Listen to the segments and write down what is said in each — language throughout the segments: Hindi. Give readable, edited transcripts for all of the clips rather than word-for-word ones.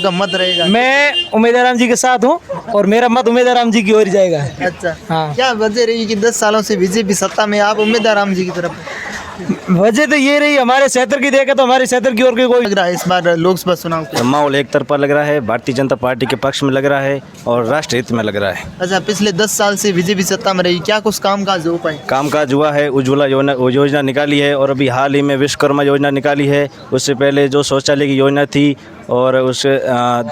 आपका मत रहेगा? मैं उम्मीदवार जी के साथ हूँ और मेरा मत उम्मीदवार जी की ओर ही जाएगा। अच्छा, हाँ। क्या वजह रही कि 10 सालों से बीजेपी सत्ता में, आप उम्मीदवार जी की तरफ वजह तो ये रही, हमारे क्षेत्र की देखे तो हमारे क्षेत्र की ओर की कोई लग रहा है इस बार लोकसभा चुनाव को? माहौल एक तरफा लग रहा है, भारतीय जनता पार्टी के पक्ष में लग रहा है और राष्ट्र हित में लग रहा है। अच्छा, पिछले 10 साल से बीजेपी सत्ता में रही, क्या कुछ कामकाज हो पाए? कामकाज हुआ है, उज्ज्वला योजना निकाली है और अभी हाल ही में विश्वकर्मा योजना निकाली है। उससे पहले जो शौचालय की योजना थी और उस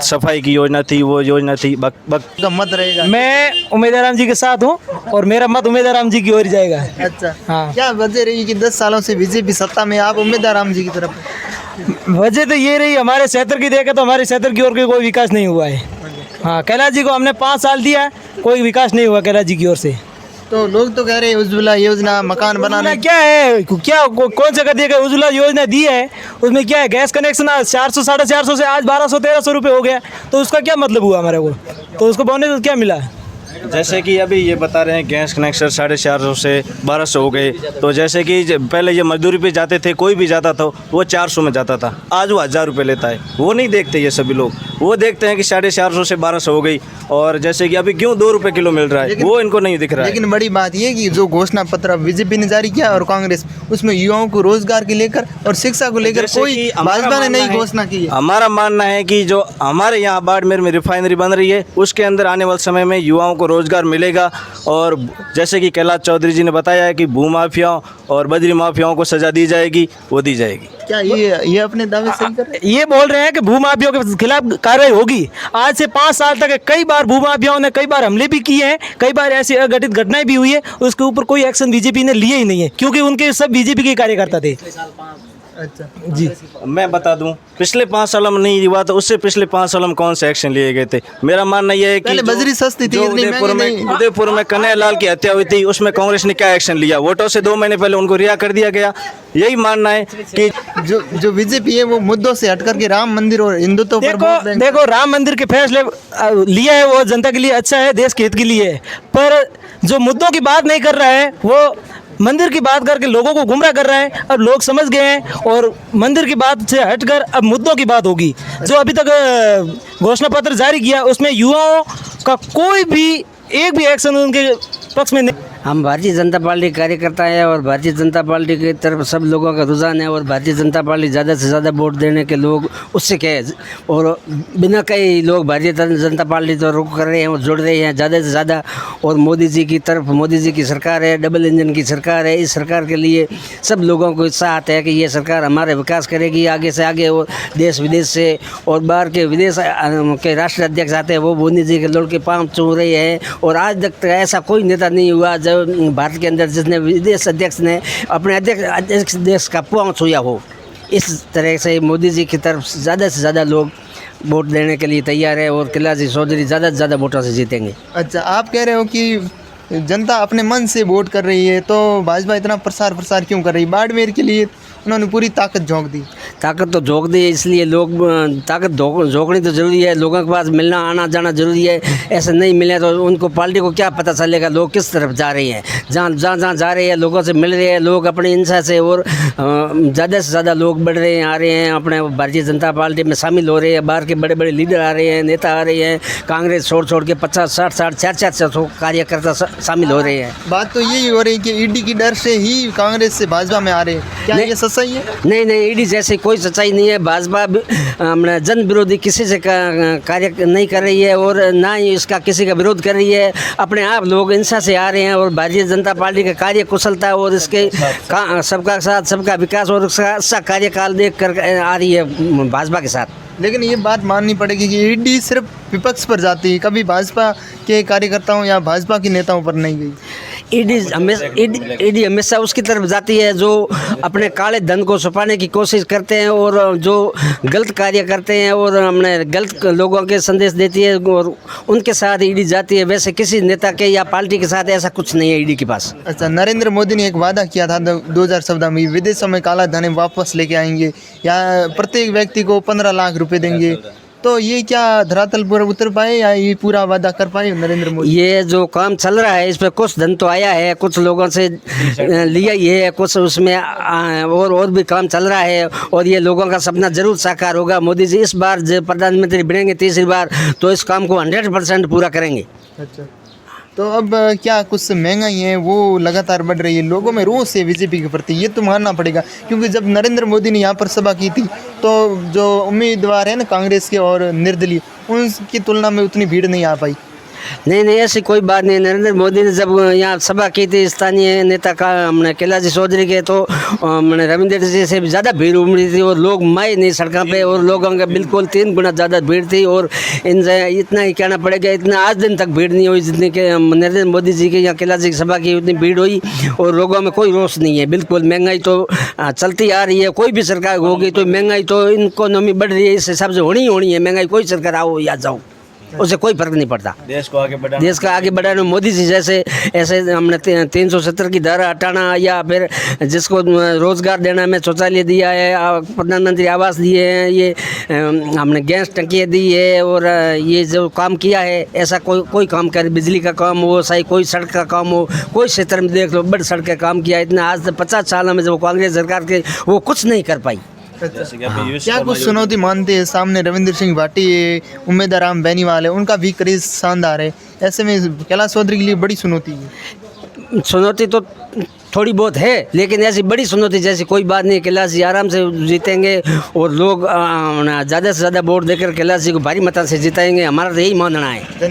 सफाई की योजना थी, वो योजना थी आपका मत रहेगा? मैं उम्मीदवार जी के साथ हूँ और मेरा मत उम्मीदवार जी की ओर ही जाएगा। अच्छा, हाँ। क्या वजह रही कि 10 सालों से बीजेपी सत्ता में, आप उम्मीदवार जी की तरफ वजह तो ये रही, हमारे क्षेत्र की देखे तो हमारे क्षेत्र की ओर की कोई विकास नहीं हुआ है। हाँ, कैलाश जी को हमने 5 साल दिया, कोई विकास नहीं हुआ कैलाश जी की ओर से। तो लोग तो कह रहे हैं उज्ज्वला योजना, मकान बनाने, क्या है, क्या कौन सा कर दिया? उज्ज्वला योजना दी है, उसमें क्या है? गैस कनेक्शन 400 450 से आज 1200 1300 रुपये हो गया, तो उसका क्या मतलब हुआ हमारे को? तो उसको बोने से क्या मिला? जैसे कि अभी ये बता रहे हैं गैस कनेक्शन 450 से 1200 हो गए। तो जैसे कि पहले ये मजदूरी पे जाते थे, कोई भी जाता था वो 400 में जाता था, आज वो 1000 रुपये लेता है। वो नहीं देखते ये सभी लोग, वो देखते हैं कि 450 से 1200 हो गई। और जैसे कि अभी क्यों 2 रुपये किलो मिल रहा है, वो इनको नहीं दिख रहा है। लेकिन बड़ी बात ये कि जो घोषणा पत्र बीजेपी ने जारी किया और कांग्रेस, उसमें युवाओं को रोजगार के लेकर और शिक्षा को लेकर कोई भाजपा ने नहीं घोषणा की है। हमारा मानना है कि जो हमारे यहाँ बाड़मेर में रिफाइनरी बन रही है, उसके अंदर आने वाले समय में युवाओं को रोजगार मिलेगा। और जैसे कि कैलाश चौधरी जी ने बताया है कि भूमाफियाओं और बजरी माफियाओं को सजा दी जाएगी, वो दी जाएगी। क्या ये अपने दावे सही कर रहे हैं? ये बोल रहे हैं कि भूमाफियाओं के खिलाफ कार्रवाई होगी। आज से 5 साल तक कई बार भूमाफियाओं ने कई बार हमले भी किए हैं, कई बार ऐसी अघटित घटनाएं भी हुई है, उसके ऊपर कोई एक्शन बीजेपी ने लिए ही नहीं है, क्योंकि उनके सब बीजेपी के कार्यकर्ता थे। अच्छा जी, मैं बता दूं, पिछले 5 सालों में नहीं हुआ तो उससे पिछले 5 सालों में कौन से एक्शन लिए गए थे? मेरा मानना यह है कि पहले बजरी सस्ती थी, इतनी महंगी नहीं। उदयपुर में कन्हैयालाल की हत्या हुई थी, उसमें कांग्रेस ने क्या एक्शन लिया? वोटों से 2 महीने पहले उनको रिहा कर दिया गया। यही मानना है कि जो बीजेपी है वो मुद्दों से हटकर के राम मंदिर और हिंदुत्व पर वोट देंगे। देखो राम मंदिर के फैसले लिया है, वो जनता के लिए अच्छा है, देश के हित के लिए है, पर जो मुद्दों की बात नहीं कर रहा है वो मंदिर की बात करके लोगों को गुमराह कर रहा है। अब लोग समझ गए हैं और मंदिर की बात से हटकर अब मुद्दों की बात होगी। जो अभी तक घोषणा पत्र जारी किया उसमें युवाओं का कोई भी एक भी एक्शन उनके पक्ष में नहीं। हम भारतीय जनता पार्टी कार्यकर्ता हैं और भारतीय जनता पार्टी की तरफ सब लोगों का रुझान है और भारतीय जनता पार्टी ज़्यादा से ज़्यादा वोट देने के लोग उससे कहे और बिना कई लोग भारतीय जनता पार्टी तो रुख कर रहे हैं और जुड़ रहे हैं ज़्यादा से ज़्यादा। और मोदी जी की तरफ, मोदी जी की सरकार है, डबल इंजन की सरकार है। इस सरकार के लिए सब लोगों को उत्साह आता है कि ये सरकार हमारे विकास करेगी आगे से आगे। और देश विदेश से और बाहर के विदेश के राष्ट्रीय अध्यक्ष आते हैं, वो मोदी जी के लड़ के पाँव छू रहे हैं। और आज तक ऐसा कोई नेता नहीं हुआ जब भारत के अंदर जिसने विदेश अध्यक्ष ने अपने अध्यक्ष देश का पाँव छुआ हो। इस तरह से मोदी जी की तरफ ज़्यादा से ज़्यादा लोग वोट देने के लिए तैयार है और कैलाश चौधरी ज़्यादा से ज़्यादा वोटों से जीतेंगे। अच्छा, आप कह रहे हो कि जनता अपने मन से वोट कर रही है, तो भाजपा इतना प्रसार क्यों कर रही है? बाड़मेर के लिए उन्होंने पूरी ताकत झोंक दी। ताकत तो झोंक दी, इसलिए लोग ताकत झोंकनी तो ज़रूरी है। लोगों के पास मिलना आना जाना ज़रूरी है। ऐसे नहीं मिले तो उनको पार्टी को क्या पता चलेगा लोग किस तरफ जा रहे हैं। जहाँ जा रहे हैं लोगों से मिल रहे हैं लोग अपनी हिंसा से और ज़्यादा से ज़्यादा लोग बढ़ रहे हैं, आ रहे हैं, अपने भारतीय जनता पार्टी में शामिल हो रहे हैं। बाहर के बड़े बड़े लीडर आ रहे हैं, नेता आ रहे हैं। कांग्रेस छोड़ के 50 60 400 कार्यकर्ता शामिल हो रहे हैं। बात तो यही हो रही है कि ईडी की डर से ही कांग्रेस से भाजपा में आ रहे हैं। क्या ये सच्चाई है? नहीं, ईडी जैसे कोई सच्चाई नहीं है। भाजपा जन विरोधी किसी से कार्य नहीं कर रही है और ना ही इसका किसी का विरोध कर रही है। अपने आप लोग हिंसा से आ रहे हैं और भारतीय जनता पार्टी का कार्य कुशलता और इसके सबका साथ सबका विकास और उसका कार्यकाल देख कर आ रही है भाजपा के साथ। लेकिन ये बात माननी पड़ेगी कि ईडी सिर्फ विपक्ष पर जाती है, कभी भाजपा के कार्यकर्ताओं या भाजपा के नेताओं पर नहीं गई। ईडी हमेशा उसकी तरफ जाती है जो अपने काले धन को छुपाने की कोशिश करते हैं और जो गलत कार्य करते हैं और हमने गलत लोगों के संदेश देती है और उनके साथ ईडी जाती है। वैसे किसी नेता के या पार्टी के साथ ऐसा कुछ नहीं है ईडी के पास। अच्छा, नरेंद्र मोदी ने एक वादा किया था 2014 में, विदेशों में काला धन वापस लेके आएंगे या प्रत्येक व्यक्ति को 15 लाख रुपए देंगे। तो ये क्या धरातल पर उतर पाए या ये पूरा वादा कर पाए नरेंद्र मोदी? ये जो काम चल रहा है इस पर कुछ धन तो आया है, कुछ लोगों से लिया ही है, कुछ उसमें और भी काम चल रहा है और ये लोगों का सपना जरूर साकार होगा। मोदी जी इस बार जब प्रधानमंत्री बनेंगे तीसरी बार तो इस काम को 100% पूरा करेंगे। अच्छा, तो अब क्या कुछ महंगाई है वो लगातार बढ़ रही है, लोगों में रोष है बीजेपी के प्रति, ये तो मानना पड़ेगा। क्योंकि जब नरेंद्र मोदी ने यहाँ पर सभा की थी तो जो उम्मीदवार है ना कांग्रेस के और निर्दलीय, उनकी तुलना में उतनी भीड़ नहीं आ पाई। नहीं ऐसी कोई बात नहीं। नरेंद्र मोदी ने जब यहाँ सभा की थी स्थानीय नेता का हमने कैलाश चौधरी के, तो हमने रविंद्र जी से भी ज़्यादा भीड़ उमड़ी थी और लोग माए नहीं सड़कों पे और लोगों का बिल्कुल 3 गुना ज़्यादा भीड़ थी। और इनसे इतना ही कहना पड़ेगा, इतना आज दिन तक भीड़ नहीं हुई जितनी कि नरेंद्र मोदी जी के यहाँ कैलाश जी की सभा की उतनी भीड़ हुई। और लोगों में कोई रोष नहीं है बिल्कुल। महंगाई तो चलती आ रही है, कोई भी सरकार होगी तो महंगाई तो इकोनॉमी बढ़ रही है, इस हिसाब से होनी है महंगाई, कोई सरकार आओ या जाओ उससे कोई फर्क नहीं पड़ता। देश को आगे बढ़ाना, देश का आगे बढ़ाना मोदी जी जैसे ऐसे हमने 370 की दर हटाना या फिर जिसको रोजगार देना में शौचालय दिया है, प्रधानमंत्री आवास दिए हैं, ये हमने गैस टंकियाँ दी है और ये जो काम किया है ऐसा कोई काम करे, बिजली का काम हो चाहे कोई सड़क का काम हो, कोई क्षेत्र में देख लो बड़ी सड़क का काम किया। इतना आज 50 साल में जो कांग्रेस सरकार के वो कुछ नहीं कर पाई। जैसे कि अभी क्या कुछ चुनौती मानते हैं? सामने रविंद्र सिंह भाटी उम्मीदवार राम बेनीवाल है, उनका भी क्रेज शानदार है, ऐसे में कैलाश चौधरी के लिए बड़ी चुनौती है। चुनौती तो थोड़ी बहुत है लेकिन ऐसी बड़ी चुनौती जैसी कोई बात नहीं। कैलाश जी आराम से जीतेंगे और लोग ज़्यादा से ज़्यादा वोट देकर कैलाश जी को भारी मता से जिताएंगे, हमारा तो यही मानना है। धन्यवाद।